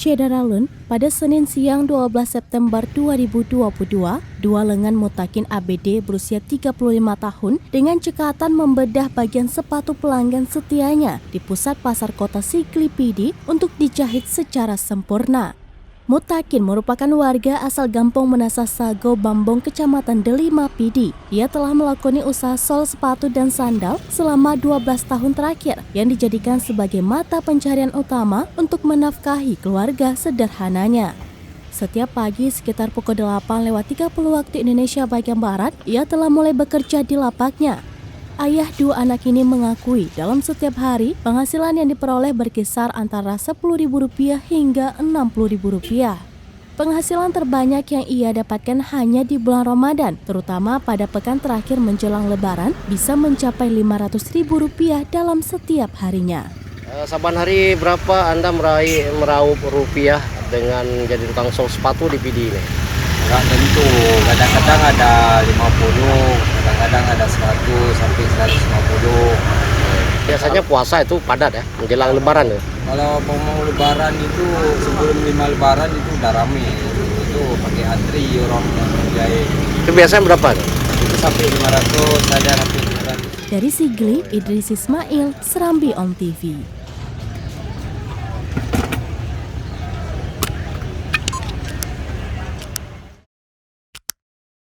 Syedaralun, pada Senin siang 12 September 2022, dua lengan Mutakin ABD berusia 35 tahun dengan cekatan membedah bagian sepatu pelanggan setianya di pusat pasar kota Sigli Pidi untuk dijahit secara sempurna. Mutakin merupakan warga asal Gampong Menasah Sago, Bambong, Kecamatan Delima, Pidi. Ia telah melakoni usaha sol sepatu dan sandal selama 12 tahun terakhir yang dijadikan sebagai mata pencarian utama untuk menafkahi keluarga sederhananya. Setiap pagi sekitar pukul 8:30 waktu Indonesia bagian Barat, ia telah mulai bekerja di lapaknya. Ayah dua anak ini mengakui dalam setiap hari penghasilan yang diperoleh berkisar antara Rp10.000 hingga Rp60.000. Penghasilan terbanyak yang ia dapatkan hanya di bulan Ramadan, terutama pada pekan terakhir menjelang Lebaran, bisa mencapai Rp500.000 dalam setiap harinya. Saban hari berapa Anda meraup rupiah dengan jadi tukang sol sepatu di Pidi ini? Enggak tentu, kadang-kadang ada 50, kadang-kadang ada 100 sampai 150. Biasanya puasa itu padat ya, menjelang Lebaran ya? Kalau mau Lebaran itu sebelum 5 Lebaran itu udah rame, itu pakai antri orang yang menjahit. Itu biasanya berapa? Itu sampai 500, ada sampai 700. Dari Sigli, Idris Ismail, Serambi On TV.